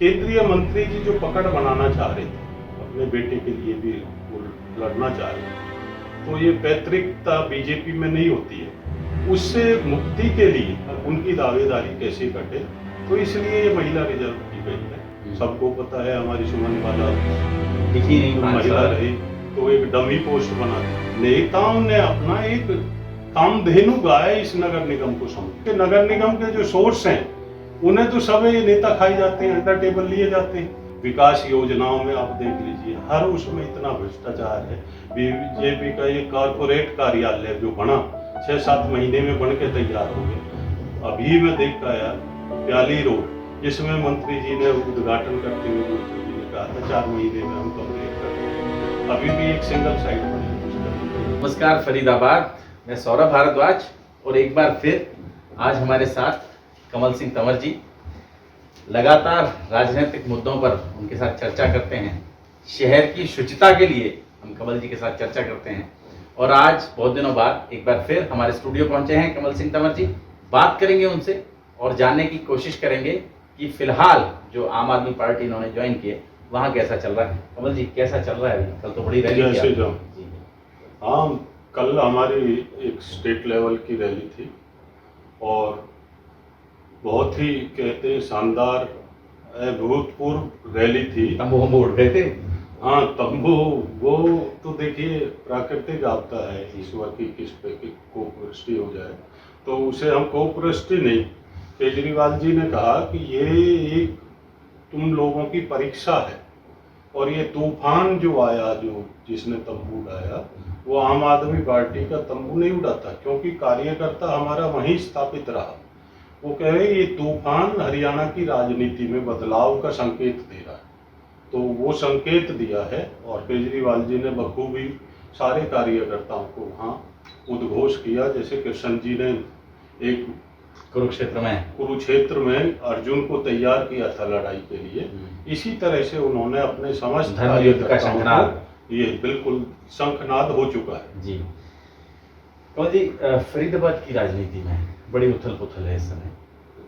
केंद्रीय मंत्री जी जो पकड़ बनाना चाह रहे थे, अपने बेटे के लिए भी वो लड़ना चाह रहे थे, तो ये पैतृकता बीजेपी में नहीं होती है, उससे मुक्ति के लिए उनकी दावेदारी कैसे कटे, तो इसलिए ये महिला रिजर्व की गई है। सबको पता है हमारी सुमन वाला दिखी नहीं तो महिला रही, तो एक डमी पोस्ट बना दी। नेताओं ने अपना एक कामधेनु गाय इस नगर निगम को समझ के, नगर निगम के जो सोर्स हैं उन्हें तो सब ये नेता खाई जाते हैं, अंडर टेबल लिए जाते हैं। विकास योजनाओं में आप देख लीजिए, हर उसमें इतना भ्रष्टाचार है। बीजेपी का ये कॉर्पोरेट कार्यालय जो बना 6-7 महीने में बन के तैयार हो गया। अभी मैं देख का यार प्याली रोड, जिसमें मंत्री जी ने उद्घाटन करते हुए मंत्री जी ने कहा था 4 महीने में हम कंप्लीट कर देंगे, अभी भी एक सिंगल साइड बनी। नमस्कार फरीदाबाद, मैं सौरभ भारद्वाज और एक बार फिर आज हमारे साथ कमल सिंह तंवर जी। लगातार राजनीतिक मुद्दों पर उनके साथ चर्चा करते हैं। शहर की शुचिता के लिए हम कमल जी के साथ चर्चा करते हैं और आज बहुत दिनों बाद एक बार फिर हमारे स्टूडियो पहुंचे हैं कमल सिंह तंवर जी। बात करेंगे उनसे और जानने की कोशिश करेंगे कि फिलहाल जो आम आदमी पार्टी इन्होंने ज्वाइन की है वहाँ कैसा चल रहा है। कमल जी कैसा चल रहा है अभी? कल तो बड़ी रैली थी। हाँ, कल हमारी एक स्टेट लेवल की रैली थी और बहुत ही कहते हैं शानदार अभूतपूर्व रैली थी। तंबू उड़ गए थे। हाँ, तंबू वो तो देखिए प्राकृतिक आपदा है, ईश्वर की किस पे कोपवृष्टि हो जाए तो उसे हम कोपवृष्टि नहीं। केजरीवाल जी ने कहा कि ये एक तुम लोगों की परीक्षा है और ये तूफान जो आया, जो जिसने तंबू उड़ाया, वो आम आदमी पार्टी का तंबू नहीं उड़ाता, क्योंकि कार्यकर्ता हमारा वहीं स्थापित रहा। वो कह रहे ये तूफान हरियाणा की राजनीति में बदलाव का संकेत दे रहा है, तो वो संकेत दिया है और केजरीवाल जी ने बखूबी सारे कार्यकर्ताओं को वहाँ उद्घोष किया। जैसे कृष्ण जी ने एक कुरुक्षेत्र में अर्जुन को तैयार किया था लड़ाई के लिए, इसी तरह से उन्होंने अपने समस्त कार्यकर्ताओं को, ये बिल्कुल शंखनाद हो चुका है जी। कमल जी, फरीदाबाद की राजनीति में बड़ी उथल पुथल है इस समय।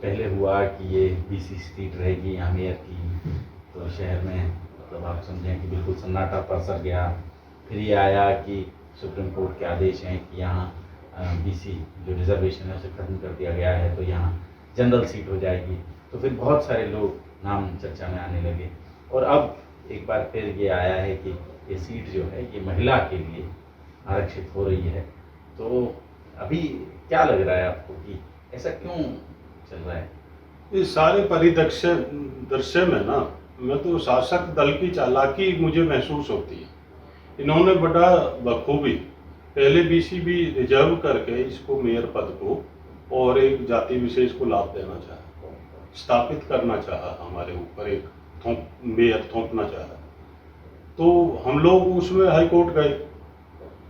पहले हुआ कि ये बीसी सीट रहेगी यहाँ मेयर की, तो शहर में मतलब आप समझें कि बिल्कुल सन्नाटा पसर गया। फिर ये आया कि सुप्रीम कोर्ट के आदेश हैं कि यहाँ बीसी जो रिजर्वेशन है उसे खत्म कर दिया गया है, तो यहाँ जनरल सीट हो जाएगी। तो फिर बहुत सारे लोग नाम चर्चा में आने लगे और अब एक बार फिर ये आया है कि ये सीट जो है ये महिला के लिए आरक्षित हो रही है। तो अभी क्या लग रहा है आपको कि ऐसा क्यों चल रहा है? इस सारे परिदृश्य में ना, मैं तो शासक दल की चालाकी मुझे महसूस होती है। इन्होंने बड़ा बखूबी पहले बीसीबी रिजर्व करके इसको मेयर पद को और एक जाति विशेष को लाभ देना चाहा, स्थापित करना चाहा, हमारे ऊपर एक मेयर थोपना चाहा। तो हम लोग उसमें हाईकोर्ट गए,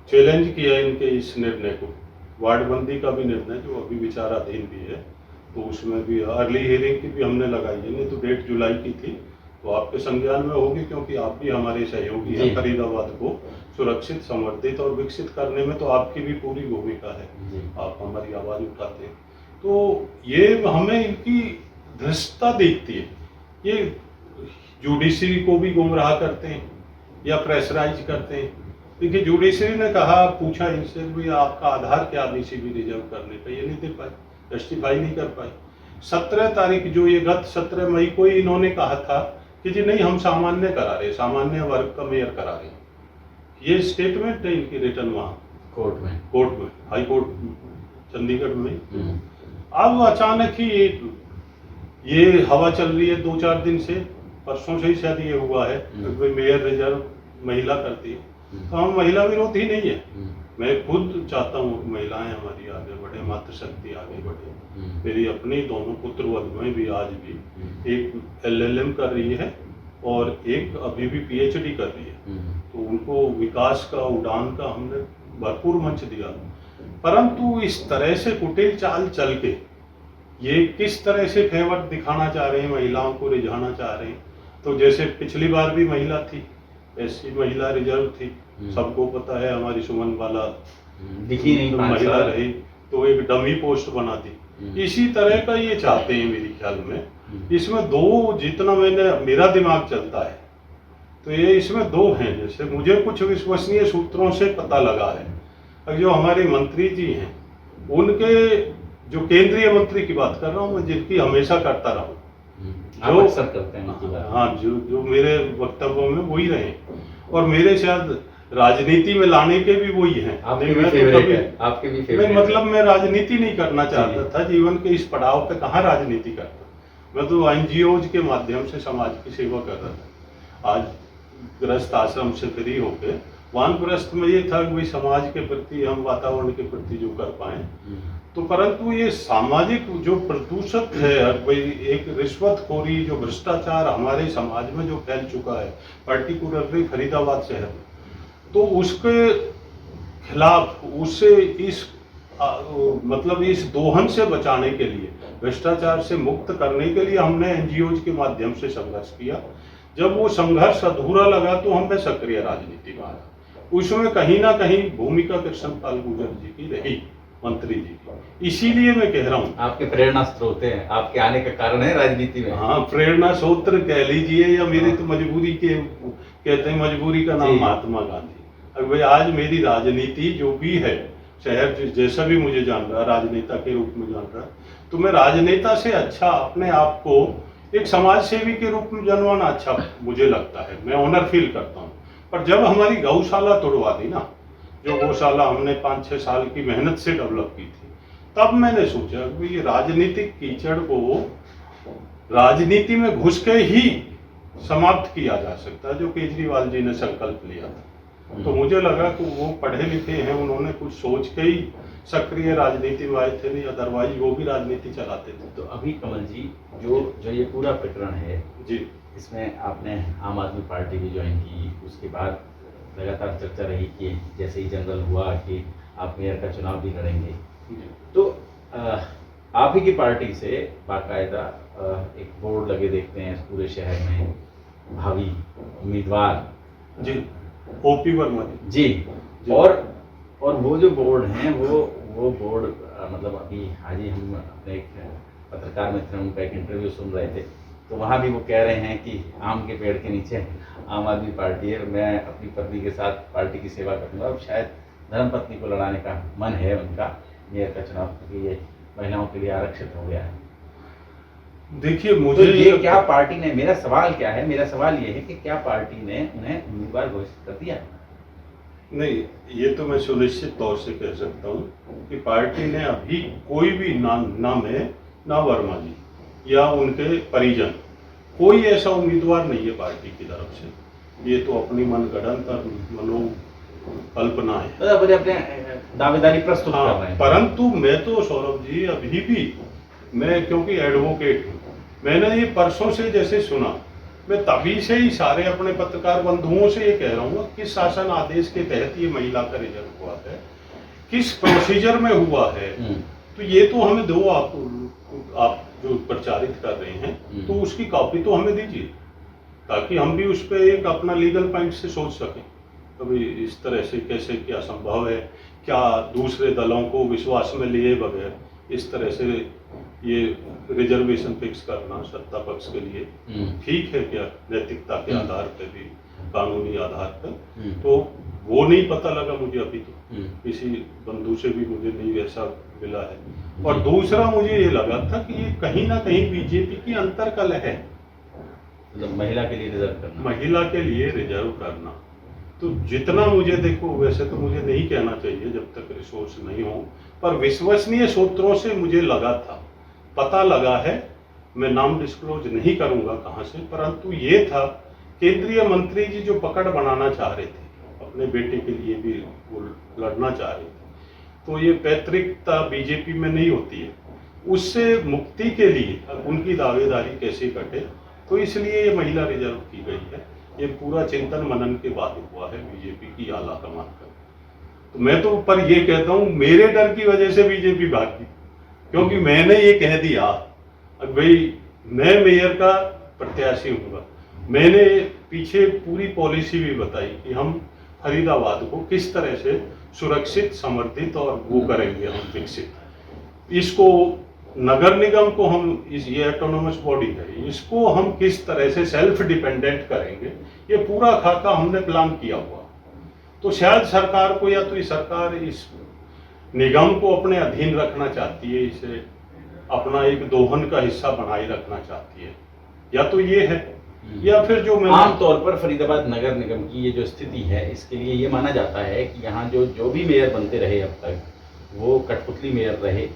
चैलेंज किया इनके इस निर्णय को। वार्डबंदी का भी निर्णय जो अभी विचाराधीन भी है, तो उसमें भी अर्ली हियरिंग की भी हमने लगाई है। नहीं तो डेट जुलाई की थी, तो आपके संज्ञान में होगी, क्योंकि आप भी हमारे सहयोगी हैं। फरीदाबाद को सुरक्षित, समर्थित और विकसित करने में तो आपकी भी पूरी भूमिका है, आप हमारी आवाज़ उठाते हैं। तो ये हमें इनकी धृष्टता दिखती है। ये जुडिशरी को भी गुमराह करते हैं या प्रेशराइज करते हैं। देखिए, जुडिशरी ने कहा, पूछा इनसे भी आपका आधार क्या बीसीबी रिजर्व करने का, ये नहीं दे पाए, जस्टिफाई नहीं कर पाए। 17 तारीख जो ये गत 17 मई को ही इन्होंने कहा था कि जी नहीं, हम सामान्य करा रहे, सामान्य वर्ग का मेयर करा रहे। ये स्टेटमेंट है इनकी रिटर्न वहाँ कोर्ट में हाई कोर्ट चंडीगढ़ में। अब अचानक ही ये हवा चल रही है 2-4 दिन से, परसों से ही शायद ये हुआ है कि मेयर रिजर्व महिला करती है। तो हम महिला विरोध ही नहीं है। मैं खुद चाहता हूँ कि महिलाएं हमारी आगे बढ़े, मातृशक्ति आगे बढ़े। मेरी अपनी दोनों पुत्र वधुएं भी आज भी एक LLM कर रही है और एक अभी भी PhD कर रही है। तो उनको विकास का, उड़ान का हमने भरपूर मंच दिया। परंतु इस तरह से कुटिल चाल चल के ये किस तरह से फेवर दिखाना चाह रहे हैं, महिलाओं को रिझाना चाह रहे हैं। तो जैसे पिछली बार भी महिला थी, ऐसी महिला रिजर्व थी, सबको पता है हमारी सुमन वाला दिखी नहीं, महिला रही, तो एक डमी पोस्ट बना दी। इसी तरह का ये चाहते हैं मेरे ख्याल में। इसमें दो, जितना मेरा दिमाग चलता है तो ये इसमें दो हैं। जैसे मुझे कुछ विश्वसनीय सूत्रों से पता लगा है, अब जो हमारे मंत्री जी हैं उनके, जो केंद्रीय मंत्री की बात कर रहा हूँ मैं, जिनकी हमेशा करता रहा हूँ, आप अक्सर करते हैं उनकी बात। हाँ, जो मेरे वक्तव्यों में वही रहे, और मेरे शायद राजनीति में लाने के भी वही हैं। आपके नहीं, भी मैं तो फेवरेट कभी- है, आपके भी नहीं, फेवरेट है। मतलब मैं राजनीति नहीं करना चाहता जी। था, जीवन के इस पड़ाव पे कहाँ राजनीति करता। मैं तो एनजीओज के माध्यम से समाज की सेवा कर रहा था। आज ग्रस्त आश्रम से फ्री होके वानप्रस्थ में ये था कि भाई समाज के प्रति, हम वातावरण के प्रति जो कर पाए। तो परंतु ये सामाजिक जो प्रदूषण है, भाई एक रिश्वतखोरी, जो भ्रष्टाचार हमारे समाज में जो फैल चुका है, पर्टिकुलरली फरीदाबाद शहर में, तो उसके खिलाफ, उससे इस मतलब इस दोहन से बचाने के लिए, भ्रष्टाचार से मुक्त करने के लिए हमने एनजीओज के माध्यम से संघर्ष किया। जब वो संघर्ष अधूरा लगा तो हम सक्रिय राजनीति में आया। उसमें कहीं ना कहीं भूमिका कृष्णपाल गुर्जर जी की रही, मंत्री जी की। इसीलिए मैं कह रहा हूँ, आपके प्रेरणा स्रोत है, आपके आने का कारण है राजनीति में। हाँ, प्रेरणा स्रोत कह लीजिए, या मेरी तो मजबूरी के, कहते हैं मजबूरी का नाम जी। महात्मा गांधी। अब भाई आज मेरी राजनीति जो भी है, शहर जैसा भी मुझे जान रहा, राजनेता के रूप में जान रहा, तो मैं राजनेता से अच्छा अपने आप को एक समाज सेवी के रूप में जानवाना अच्छा मुझे लगता है। मैं ऑनर फील करता हूँ। पर जब हमारी गौशाला तोड़वा दी ना, जो गौशाला हमने 5-6 साल की मेहनत से डेवलप की थी, तब मैंने सोचा कि ये राजनीतिक कीचड़ को राजनीति में घुस के ही समाप्त किया जा सकता है, जो केजरीवाल जी ने संकल्प लिया था। तो मुझे लगा कि वो पढ़े लिखे हैं, उन्होंने कुछ सोच के ही सक्रिय राजनीति में आए थे, नहीं अदरवाइज वो भी राजनीति चलाते थे। तो अभी कमल जी, जो ये पूरा प्रकरण है जी, इसमें आपने आम आदमी पार्टी भी ज्वाइन की, उसके बाद लगातार चर्चा रही कि जैसे ही जनरल हुआ कि आप मेयर का चुनाव भी लड़ेंगे, तो आप ही की पार्टी से बाकायदा एक बोर्ड लगे देखते हैं इस पूरे शहर में, भावी उम्मीदवार जी, ओपी वर्मा जी। जी। और वो जो बोर्ड हैं, वो बोर्ड मतलब अभी आज ही हम अपने एक पत्रकार मित्र उनका एक इंटरव्यू सुन रहे थे, तो वहाँ भी वो कह रहे हैं कि आम के पेड़ के नीचे आम आदमी पार्टी है, मैं अपनी पत्नी के साथ पार्टी की सेवा करूँगा। और शायद धर्मपत्नी को लड़ाने का मन है उनका मेयर का चुनाव, क्योंकि ये महिलाओं के लिए आरक्षित हो गया है। देखिए, तो मुझे ये क्या पार्टी ने, मेरा सवाल क्या है, मेरा सवाल ये है कि क्या पार्टी ने उन्हें उम्मीदवार घोषित कर दिया? नहीं, ये तो मैं सुनिश्चित तौर से कह सकता हूँ कि पार्टी ने अभी कोई भी ना मैं, ना वर्मा जी या उनके परिजन, कोई ऐसा उम्मीदवार नहीं है पार्टी की तरफ से। ये तो अपनी मनगढ़ंत और मनोकल्पना है, तो अपने अपने दावेदारी प्रस्तुत कर रहे हाँ। हैं। परंतु मैं तो सौरभ जी अभी भी, मैं क्योंकि एडवोकेट हूँ, मैंने ये परसों से जैसे सुना, मैं तभी से ही सारे अपने पत्रकार बंधुओं से ये कह रहा हूँ, किस शासन आदेश के तहत ये महिला का रिजल्ट हुआ है, किस प्रोसीजर में हुआ है। तो ये तो हमें दो, आप जो प्रचारित कर रहे हैं, तो उसकी कॉपी तो हमें दीजिए, ताकि हम भी उस पर एक अपना लीगल पॉइंट से सोच सकें। कभी इस तरह से कैसे, क्या संभव है, क्या दूसरे दलों को विश्वास में लिए बगैर इस तरह से ये रिजर्वेशन फिक्स करना सत्ता पक्ष के लिए ठीक है क्या, नैतिकता के आधार पर भी, कानूनी आधार पर? तो वो नहीं पता लगा मुझे अभी तो, किसी बंधु से भी मुझे नहीं ऐसा मिला है। और दूसरा मुझे ये लगा था कि ये कहीं ना कहीं बीजेपी की अंतर्कलह है, मतलब महिला के लिए रिजर्व करना, महिला के लिए रिजर्व करना। तो जितना मुझे, देखो वैसे तो मुझे नहीं कहना चाहिए जब तक रिसोर्स नहीं हो, पर विश्वसनीय सूत्रों से मुझे लगा था, पता लगा है, मैं नाम डिस्क्लोज नहीं करूंगा कहां से, परंतु ये था केंद्रीय मंत्री जी जो पकड़ बनाना चाह रहे थे, अपने बेटे के लिए भी वो लड़ना चाह रहे थे, तो ये पैतृकता बीजेपी में नहीं होती है, उससे मुक्ति के लिए उनकी दावेदारी कैसे कटे, तो इसलिए ये महिला रिजर्व की गई है। ये पूरा चिंतन मनन के बाद हुआ है बीजेपी की आला कमान का। तो मैं तो पर ये कहता हूँ, मेरे डर की वजह से बीजेपी भागी, क्योंकि मैंने ये कह दिया भाई मैं मेयर का प्रत्याशी हूँगा। मैंने पीछे पूरी पॉलिसी भी बताई कि हम फरीदाबाद को किस तरह से सुरक्षित, समर्थित और वो करेंगे हम विकसित। इसको नगर निगम को हम ये ऑटोनोमस बॉडी है, इसको हम किस तरह से सेल्फ डिपेंडेंट करेंगे, ये पूरा खाका हमने प्लान किया हुआ। तो शायद सरकार को, या तो ये सरकार इस निगम को अपने अधीन रखना चाहती है, इसे अपना एक दोहन का हिस्सा बनाए रखना चाहती है, या तो ये है, या फिर जो आमतौर पर फरीदाबाद नगर निगम की ये जो स्थिति है, इसके लिए ये माना जाता है कि यहाँ जो भी मेयर बनते रहे अब तक, वो कठपुतली मेयर रहे।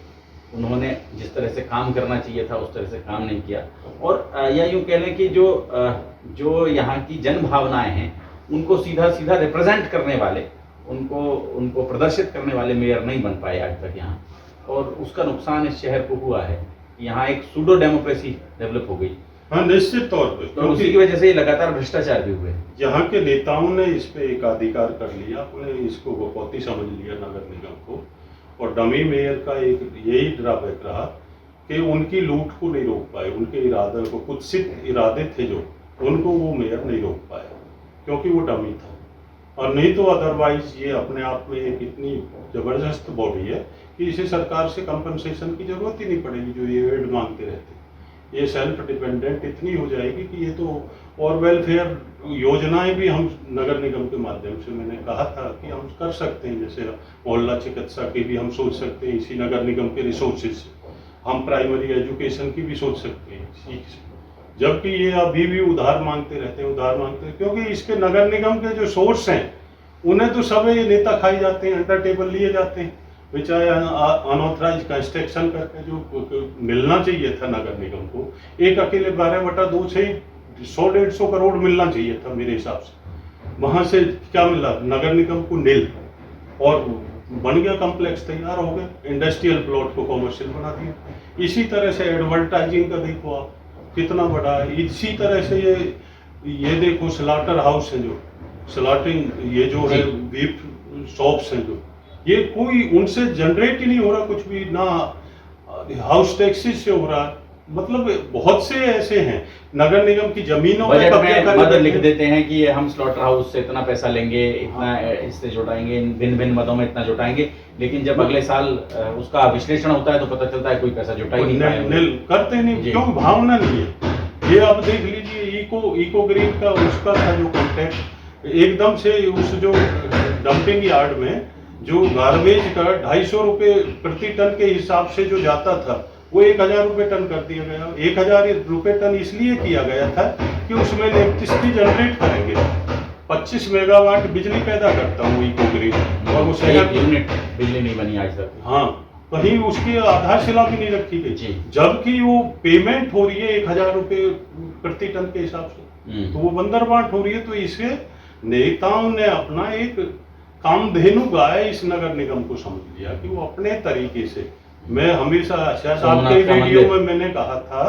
उन्होंने जिस तरह से काम करना चाहिए था उस तरह से काम नहीं किया, और या यूँ कह लें कि जो यहाँ की जन भावनाएं हैं उनको सीधा सीधा रिप्रेजेंट करने वाले, उनको प्रदर्शित करने वाले मेयर नहीं बन पाए आज तक यहाँ, और उसका नुकसान इस शहर को हुआ है। यहाँ एक सूडो डेमोक्रेसी डेवलप हो गई। हाँ, निश्चित तौर पे, तो उसी की वजह से लगातार भ्रष्टाचार भी हुए। यहाँ के नेताओं ने इस पे एकाधिकार कर लिया, अपने इसको बकौती समझ लिया नगर निगम को, और डमी मेयर का एक यही ड्रॉबैक रहा कि उनकी लूट को नहीं रोक पाए, उनके इरादे को, कुत्सित इरादे थे जो, उनको वो मेयर नहीं रोक पाया क्योंकि वो डमी था। और नहीं तो अदरवाइज ये अपने आप में एक इतनी जबरदस्त बॉडी है कि इसे सरकार से कंपनसेशन की जरूरत ही नहीं पड़ेगी, जो ये एड मांगते रहते। ये सेल्फ डिपेंडेंट इतनी हो जाएगी कि ये तो, और वेलफेयर योजनाएं भी हम नगर निगम के माध्यम से, मैंने कहा था कि हम कर सकते हैं, जैसे मोहल्ला चिकित्सा की भी हम सोच सकते हैं इसी नगर निगम के रिसोर्सेज से, हम प्राइमरी एजुकेशन की भी सोच सकते हैं इसी से। जबकि ये अभी भी उधार मांगते रहते हैं, क्योंकि इसके नगर निगम के जो सोर्स हैं उन्हें तो सब ये नेता खाई जाते हैं, अंडर टेबल लिए जाते हैं, चाहे अनऑथराइज कंस्ट्रक्शन करके जो मिलना चाहिए था नगर निगम को, एक अकेले 12/2 से 100-150 करोड़ मिलना चाहिए था मेरे हिसाब से। वहां से क्या मिला नगर निगम को? नील। और बन गया कॉम्प्लेक्स, तैयार हो गया, इंडस्ट्रियल प्लॉट को कॉमर्शियल बना दिया। इसी तरह से एडवर्टाइजिंग का देखो आप कितना बड़ा है। इसी तरह से ये देखो स्लाटर हाउस है, जो स्लाटरिंग, ये जो है बीफ शॉप्स हैं, जो ये कोई उनसे जनरेट ही नहीं हो रहा कुछ भी, ना हाउस टैक्सेस से हो रहा। मतलब बहुत से ऐसे हैं नगर निगम की जमीनों बजट में मद लिख देते हैं कि हम स्लॉटर हाउस से इतना पैसा लेंगे, इतना इससे जुटाएंगे, भिन्न भिन्न मदों में इतना जुटाएंगे, लेकिन जब अगले साल उसका विश्लेषण होता है तो पता चलता है कोई पैसा जुटा ही नहीं पाया। करते नहीं, क्यों? भावना नहीं है। ये आप देख लीजिए, इको ग्रीन का उसका था जो कॉन्टेक्ट, एकदम से उस जो डंपिंग यार्ड में जो गार्बेज का 250 रुपये प्रति टन के हिसाब से जो जाता था, वो 1000 रुपये टन कर दिया गया। 1000 रुपये टन इसलिए किया गया था कि उसमें इलेक्ट्रिसिटी जनरेट करेंगे, 25 मेगावाट बिजली पैदा करता हूँ इको ग्रीन, और वो शहर यूनिट बिजली नहीं बनी आज तक। हाँ, कहीं उसकी आधारशिला भी नहीं रखी गई, जबकि वो पेमेंट हो रही है 1000 रुपये प्रति टन के हिसाब से, तो वो बंदरबाट हो रही है। तो इसे नेताओं ने अपना एक कामधेनु गाय इस नगर निगम को समझ लिया कि वो अपने तरीके से, मैं हमेशा शायद आपके वीडियो में मैंने कहा था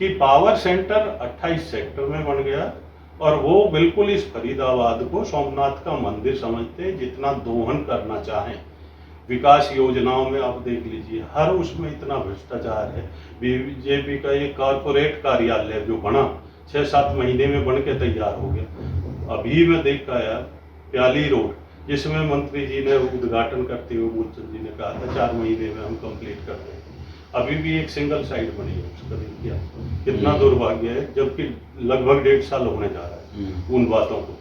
कि पावर सेंटर 28 सेक्टर में बन गया, और वो बिल्कुल इस फरीदाबाद को सोमनाथ का मंदिर समझते हैं, जितना दोहन करना चाहें। विकास योजनाओं में आप देख लीजिए, हर उसमें इतना भ्रष्टाचार है। बीजेपी का ये कॉर्पोरेट कार्यालय जो बना 6-7 महीने में बन के तैयार हो गया। अभी मैं देख के आया प्याली रोड, जिसमें मंत्री जी ने उद्घाटन करते हुए मूलचंद जी ने कहा था 4 महीने में हम कंप्लीट कर देंगे। अभी भी एक सिंगल साइड बनी है, उसका देखिए कितना दुर्भाग्य है, जबकि लगभग 1.5 साल होने जा रहा है उन बातों को,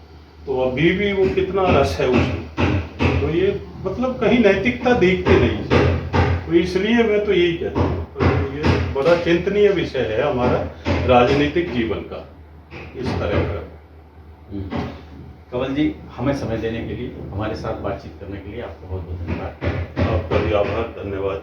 तो अभी भी वो कितना रस है उसमें। तो ये मतलब कहीं नैतिकता दिखती नहीं है, तो इसलिए मैं तो यही कहता हूँ, तो ये बड़ा चिंतनीय विषय है हमारा राजनीतिक जीवन का इस तरह का। कमल जी, हमें समय देने के लिए, हमारे साथ बातचीत करने के लिए आपका बहुत बहुत धन्यवाद। आपका भी आभार, धन्यवाद।